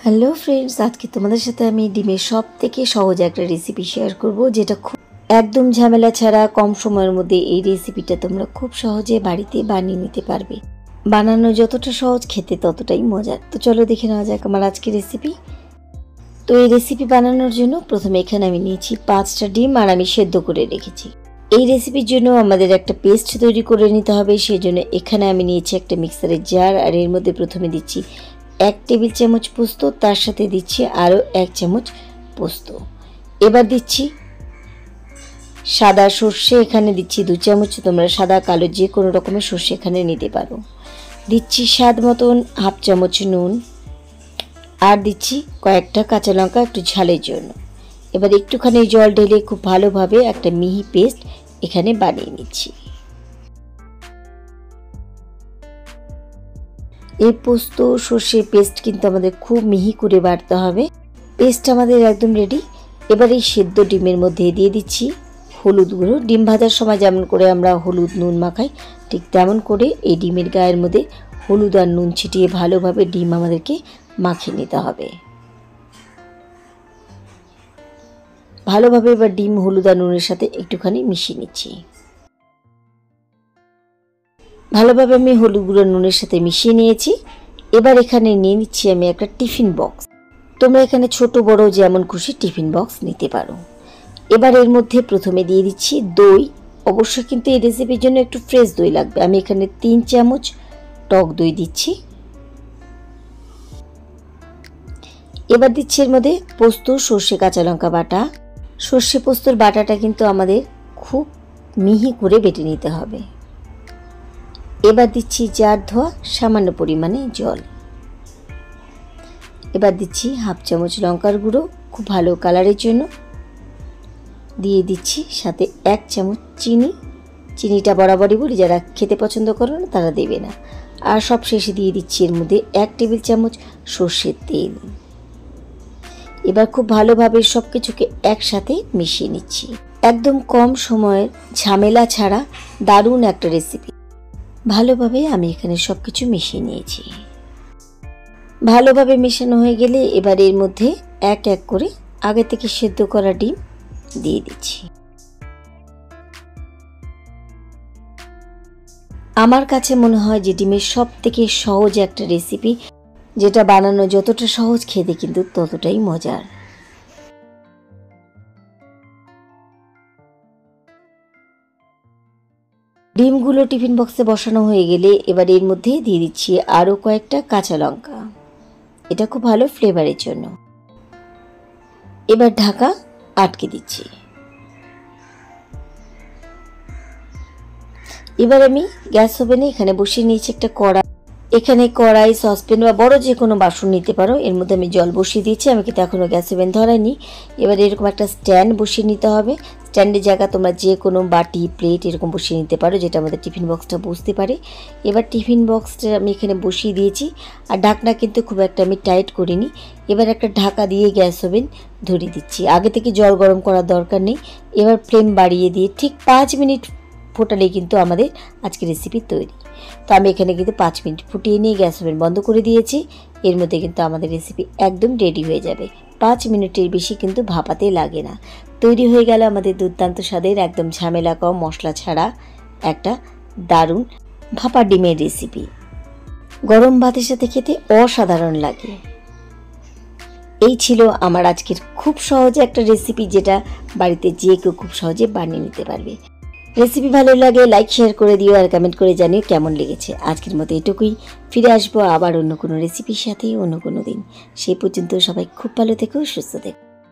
Hello friends, আজকে তোমাদের সাথে আমি ডিমের সব থেকে সহজ একটা রেসিপি শেয়ার করব, যেটা খুব একদম ঝামেলা ছাড়া কম সময়ের মধ্যে এই রেসিপিটা তোমরা খুব সহজে বাড়িতে বানিয়ে নিতে পারবে। বানানো যতটা সহজ, খেতে ততটাই মজার। তো চলো দেখে নেওয়া যাক আমার আজকের রেসিপি। তো এই রেসিপি বানানোর জন্য প্রথমে এখানে আমি নিয়েছি 5টা ডিম, আর আমি সেদ্ধ করে রেখেছি। এই রেসিপির জন্য আমাদের একটা পেস্ট তৈরি করে নিতে হবে। সেই জন্য এখানে আমি নিয়েছি একটা মিক্সারের জার, আর এর মধ্যে প্রথমে দিচ্ছি 1 টেবিল চামচ পোস্ত, তার সাথে দিচ্ছি আরও 1 চামচ পোস্ত। এবার দিচ্ছি সাদা সর্ষে, এখানে দিচ্ছি 2 চামচ। তোমরা সাদা কালো যে কোনো রকমের সর্ষে এখানে নিতে পারো। দিচ্ছি স্বাদ মতন হাফ চামচ নুন, আর দিচ্ছি কয়েকটা কাঁচা লঙ্কা একটু ঝালের জন্য। এবার একটুখানি জল ঢেলে খুব ভালোভাবে একটা মিহি পেস্ট এখানে বানিয়ে নিচ্ছি। এই পোস্ত সর্ষে পেস্ট কিন্তু আমাদের খুব মিহি করে বাটতে হবে। পেস্ট আমাদের একদম রেডি। এবার এই সেদ্ধ ডিমের মধ্যে দিয়ে দিচ্ছি হলুদ গুঁড়ো। ডিম ভাজার সময় যেমন করে আমরা হলুদ নুন মাখাই, ঠিক তেমন করে এই ডিমের গায়ের মধ্যে হলুদ আর নুন ছিটিয়ে ভালোভাবে ডিম আমাদেরকে মাখিয়ে নিতে হবে। ভালোভাবে এবার ডিম হলুদ আর নুনের সাথে একটুখানি মিশিয়ে নিচ্ছি। ভালোভাবে আমি হলুদ গুঁড়ো নুনের সাথে মিশিয়ে নিয়েছি। এবার এখানে নিয়ে নিচ্ছি আমি একটা টিফিন বক্স। তোমরা এখানে ছোট বড় যেমন খুশি টিফিন বক্স নিতে পারো। এবার এর মধ্যে প্রথমে দিয়ে দিচ্ছি দই। অবশ্যই কিন্তু এই রেসিপির জন্য একটু ফ্রেশ দই লাগবে। আমি এখানে 3 চামচ টক দই দিচ্ছি। এবার দিচ্ছি এর মধ্যে পোস্ত সর্ষে কাঁচা লঙ্কা বাটা। সর্ষে পোস্তর বাটাটা কিন্তু আমাদের খুব মিহি করে বেটে নিতে হবে। এবার দিচ্ছি জার ধোয়া সামান্য পরিমাণে জল। এবার দিচ্ছি হাফ চামচ লঙ্কার গুঁড়ো খুব ভালো কালারের জন্য। দিয়ে দিচ্ছি সাথে 1 চামচ চিনি। চিনিটা বরাবরই বলি, যারা খেতে পছন্দ করো না তারা দেবে না। আর সব শেষে দিয়ে দিচ্ছি এর মধ্যে 1 টেবিল চামচ সর্ষের তেল। এবার খুব ভালোভাবে সব কিছুকে একসাথে মিশিয়ে নিচ্ছি। একদম কম সময়ের ঝামেলা ছাড়া দারুণ একটা রেসিপি। ভালোভাবে আমি এখানে সব কিছু মিশিয়ে নিয়েছি। ভালোভাবে মেশানো হয়ে গেলে এবার এর মধ্যে এক এক করে আগে থেকে সেদ্ধ করা ডিম দিয়ে দিচ্ছি। আমার কাছে মনে হয় যে ডিমের সব থেকে সহজ একটা রেসিপি, যেটা বানানো যতটা সহজ, খেতে কিন্তু ততটাই মজার। ডিমগুলো টিফিন বক্সে বসানো হয়ে গেলে এবার এর মধ্যে দিয়ে দিচ্ছি আরও কয়েকটা কাঁচা লঙ্কা। এটা খুব ভালো ফ্লেভারের জন্য। এবার ঢাকা আটকে দিচ্ছি। এবার আমি গ্যাস ওভেনে এখানে বসিয়ে নিয়েছি একটা কড়াই। এখানে কড়াই, সসপ্যান বা বড় যে কোনো বাসন নিতে পারো। এর মধ্যে আমি জল বসিয়ে দিয়েছি। আমি কিন্তু এখনও গ্যাস ওভেন ধরাইনি। এবার এরকম একটা স্ট্যান্ড বসিয়ে নিতে হবে। স্ট্যান্ডের জায়গা তোমরা যে কোনো বাটি, প্লেট এরকম বসিয়ে নিতে পারো, যেটা আমাদের টিফিন বক্সটা বসতে পারে। এবার টিফিন বক্সটা আমি এখানে বসিয়ে দিয়েছি। আর ঢাকনা কিন্তু খুব একটা আমি টাইট করিনি। এবার একটা ঢাকা দিয়ে গ্যাস ওভেন ধরিয়ে দিচ্ছি। আগে থেকে জল গরম করার দরকার নেই। এবার ফ্লেম বাড়িয়ে দিয়ে ঠিক 5 মিনিট ফোটালেই কিন্তু আমাদের আজকে রেসিপি তৈরি। তো আমি এখানে কিন্তু 5 মিনিট ফুটিয়ে নিয়ে গ্যাস ওভেন বন্ধ করে দিয়েছি। এর মধ্যে কিন্তু আমাদের রেসিপি একদম রেডি হয়ে যাবে। 5 মিনিটের বেশি কিন্তু ভাপাতে লাগে না। তৈরি হয়ে গেল আমাদের দুর্দান্ত স্বাদের, একদম ঝামেলা কম, মশলা ছাড়া একটা দারুণ ভাপা ডিমের রেসিপি। গরম ভাতের সাথে খেতে অসাধারণ লাগে। এই ছিল আমার আজকের খুব সহজে একটা রেসিপি, যেটা বাড়িতে যে কেউ খুব সহজে বানিয়ে নিতে পারবে। রেসিপি ভালো লাগে লাইক শেয়ার করে দিও, আর কমেন্ট করে জানিও কেমন লেগেছে। আজকের মতো এটুকুই। ফিরে আসবো আবার অন্য কোনো রেসিপির সাথে অন্য কোনো দিন। সেই পর্যন্ত সবাই খুব ভালো থেকো, সুস্থ থেকো।